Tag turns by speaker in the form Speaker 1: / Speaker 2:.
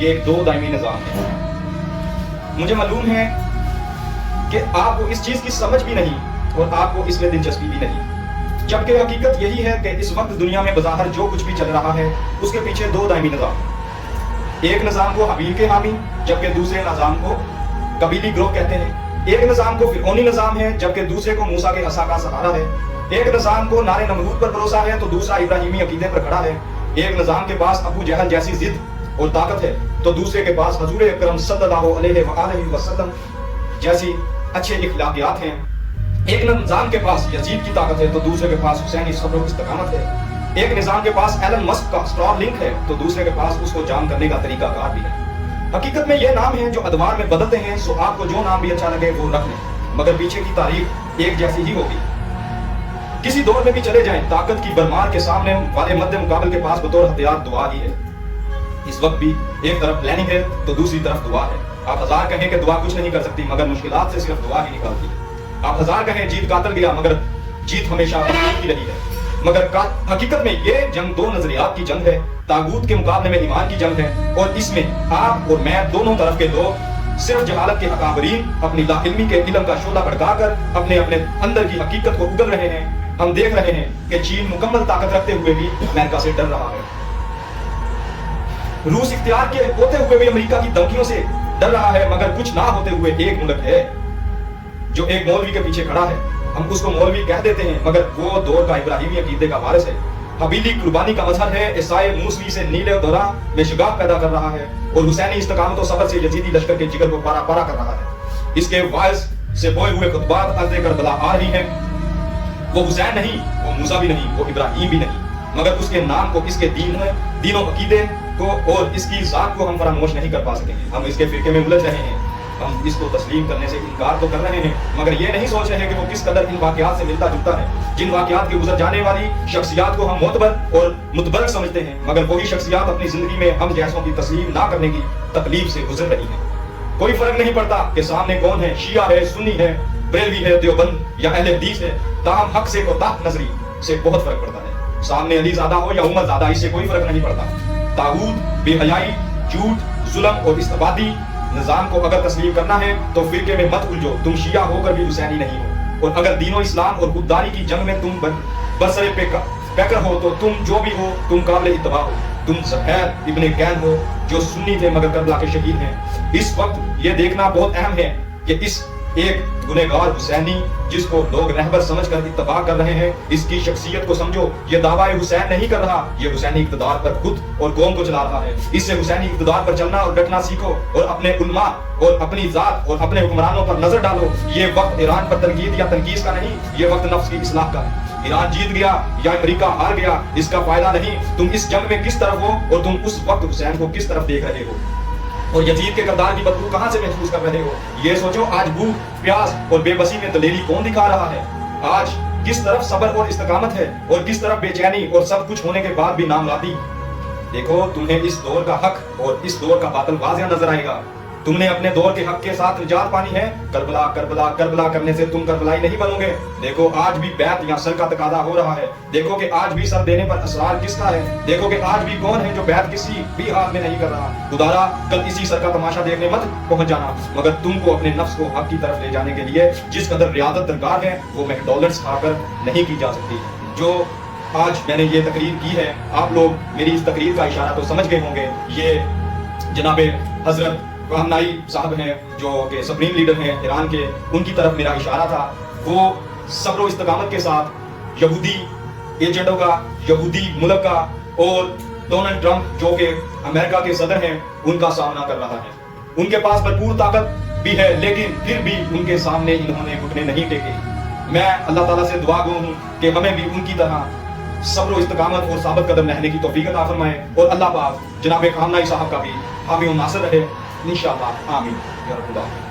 Speaker 1: یہ ایک دو دائمی نظام ہے۔ مجھے معلوم ہے کہ آپ کو اس چیز کی سمجھ بھی نہیں اور آپ کو اس میں دلچسپی بھی نہیں، جبکہ حقیقت یہی ہے کہ اس وقت دنیا میں بظاہر جو کچھ بھی چل رہا ہے اس کے پیچھے دو دائمی نظام ہیں۔ ایک نظام کو حابیل کے حامی، جبکہ دوسرے نظام کو قبیلی گروہ کہتے ہیں۔ ایک نظام کو فرعونی نظام ہے، جبکہ دوسرے کو موسیٰ کے عصا کا سہارا ہے۔ ایک نظام کو نار نمرود پر بھروسہ ہے تو دوسرا ابراہیمی عقیدے پر کھڑا ہے۔ ایک نظام کے پاس ابو جہل جیسی ضد اور طاقت ہے تو دوسرے کے پاس حضور اکرم صلی اللہ علیہ وآلہ وسلم جیسی اچھے اخلاقیات ہیں۔ ایک نظام کے پاس یزید کی طاقت ہے تو دوسرے کے پاس حسینی صبر و استقامت ہے۔ ایک نظام کے پاس ایلن مسک کا اسٹار لنک ہے تو دوسرے کے پاس اس کو جام کرنے کا طریقہ کار بھی ہے۔ حقیقت میں یہ نام ہیں جو ادوار میں بدلتے ہیں، سو آپ کو جو نام بھی اچھا لگے وہ رکھ لیں، مگر پیچھے کی تاریخ ایک جیسی ہی ہوگی۔ کسی دور میں بھی چلے جائیں، طاقت کی برمار کے سامنے والے مد مقابل کے پاس بطور ہتھیار دعا ہی ہے۔ اس وقت بھی ایک طرف پلاننگ ہے تو دوسری طرف دعا ہے۔ آپ ہزار کہیں کہ دعا کچھ نہیں کر سکتی، مگر مشکلات سے صرف دعا ہی نکالتی ہے۔ آپ ہزار کہیں جیت قاتل گیا، مگر جیت ہمیشہ مخلوق کی رہی ہے۔ مگر حقیقت میں یہ جنگ دو نظریات کی جنگ ہے، طاغوت کے مقابلے میں ایمان کی جنگ ہے، اور اس میں آپ اور میں دونوں طرف کے لوگ صرف جہالت کے اکابرین اپنی لا علمی کے علم کا شعلہ بھڑکا کر اپنے اندر کی حقیقت کو اگل رہے ہیں۔ ہم دیکھ رہے ہیں کہ چین مکمل طاقت رکھتے ہوئے بھی امریکہ سے ڈر رہا ہے۔ روس اختیار کے ہوتے ہوئے بھی امریکہ کی دھمکیوں سے ڈر رہا ہے، مگر کچھ نہ ہوتے ہوئے ایک ملک ہے جو ایک مولوی کے پیچھے کھڑا ہے۔ ہم اس کو مولوی کہہ دیتے ہیں، مگر وہ دور کا ابراہیمی عقیدے کا وارث ہے۔ حبیلی قربانی کا مظہر ہے، عیسائی موسوی سے نیل و دورہ میں شگاف پیدا کر رہا ہے، اور حسینی استقامت و صبر سے یزیدی لشکر کے جگر کو پارا پارا کر رہا ہے۔ اس کے واعظ سے بوئے ہوئے خطبات عرض کربلا آ رہی ہیں۔ وہ حسین نہیں، وہ موسیٰ بھی نہیں، وہ ابراہیم بھی نہیں، مگر اس کے نام کو، اس کے دین و عقیدے کو اور اس کی ذات کو ہم فراموش نہیں کر پا سکیں گے۔ ہم اس کے فرقے میں الجھ رہے ہیں، ہم اس کو تسلیم کرنے سے انکار تو کر رہے ہیں، مگر یہ نہیں سوچ رہے کہ وہ کس قدر ان واقعات سے ملتا جلتا ہے۔ جن واقعات کے گزر جانے والی شخصیات کو ہم معتبر اور متبرک سمجھتے ہیں، مگر وہی شخصیات اپنی زندگی میں ہم جیسوں کی تسلیم نہ کرنے کی تکلیف سے گزر رہی ہیں۔ کوئی فرق نہیں پڑتا کہ سامنے کون ہے، شیعہ ہے، سنی ہے، بریلوی ہے، دیوبند یا اہل حدیث ہے، تاہم حق سے کوتاہ نظری سے بہت فرق پڑتا ہے۔ سامنے علی زادہ ہو یا عمر زادہ، اس سے کوئی فرق نہیں پڑتا۔ طاغوت، بے حیائی، جھوٹ، ظلم اور استبدادی نظام کو اگر تسلیم کرنا ہے تو فرقے میں مت الجھو۔ تم شیعہ ہو کر بھی حسینی نہیں ہو، اور اگر دین و اسلام اور خودداری کی جنگ میں تم برسر پیکر ہو تو تم جو بھی ہو تم قابل اتباع ہو۔ تم زہیر ابن کین ہو جو سنی تھے مگر کربلا کے شہید ہیں۔ اس وقت یہ دیکھنا بہت اہم ہے کہ اس ایک گنہگار حسینی جس کو لوگ رہبر سمجھ کر اتباع کر رہے ہیں، اس کی شخصیت کو سمجھو۔ یہ دعویٰ حسین نہیں کر رہا، یہ حسینی اقتدار پر خود اور قوم کو چلا رہا ہے۔ اس سے حسینی اقتدار پر چلنا اور ڈٹنا سیکھو، اور اپنے علماء اور اپنی ذات اور اپنے حکمرانوں پر نظر ڈالو۔ یہ وقت ایران پر تنقید یا تنقید کا نہیں، یہ وقت نفس کی اصلاح کا ہے۔ ایران جیت گیا یا امریکہ ہار گیا، اس کا فائدہ نہیں۔ تم اس جنگ میں کس طرف ہو اور تم اس وقت حسین کو کس طرف دیکھ رہے ہو، اور یزید کے کردار کی بدبو کہاں سے محسوس کر رہے ہو۔ یہ سوچو، آج بھوک، پیاس اور بے بسی میں دلیری کون دکھا رہا ہے؟ آج کس طرف صبر اور استقامت ہے، اور کس طرف بے چینی اور سب کچھ ہونے کے بعد بھی نامرادی؟ دیکھو، تمہیں اس دور کا حق اور اس دور کا باطل واضح نظر آئے گا۔ تم نے اپنے دور کے حق کے ساتھ نجات پانی ہے، کربلا کربلا کربلا کرنے سے تم کربلائی نہیں بنو گے۔ دیکھو آج بھی بیعت یا سر کا تقاضا ہو رہا ہے، دیکھو کہ آج بھی سر دینے پر اسرار کس کا ہے، دیکھو کہ آج بھی کون ہے جو بیعت کسی بھی حال میں نہیں کر رہا۔ خدارا کل اسی سر کا تماشا دیکھنے مت پہنچ جانا، مگر تم کو اپنے نفس کو حق کی طرف لے جانے کے لیے جس قدر ریاضت درکار ہے وہ میکڈونلڈس کھا کر نہیں کی جا سکتی۔ جو آج میں نے یہ تقریر کی ہے، آپ لوگ میری اس تقریر کا اشارہ تو سمجھ گئے ہوں گے۔ یہ جناب حضرت خامنائی صاحب ہیں جو کہ سپریم لیڈر ہیں ایران کے، ان کی طرف میرا اشارہ تھا۔ وہ صبر و استقامت کے ساتھ یہودی ایجنٹوں کا، یہودی ملک کا اور ڈونلڈ ٹرمپ جو کہ امریکہ کے صدر ہیں ان کا سامنا کر رہا ہے۔ ان کے پاس بھرپور طاقت بھی ہے، لیکن پھر بھی ان کے سامنے انہوں نے گھٹنے نہیں ٹیکے۔ میں اللہ تعالیٰ سے دعا گو ہوں کہ ہمیں بھی ان کی طرح صبر و استقامت اور ثابت قدم رہنے کی توفیق عطا فرمائے، اور اللہ پاک جناب خامنائی صاحب کا بھی حامی و ناصر رہے انشاءاللہ، آمین یا رب العالمین۔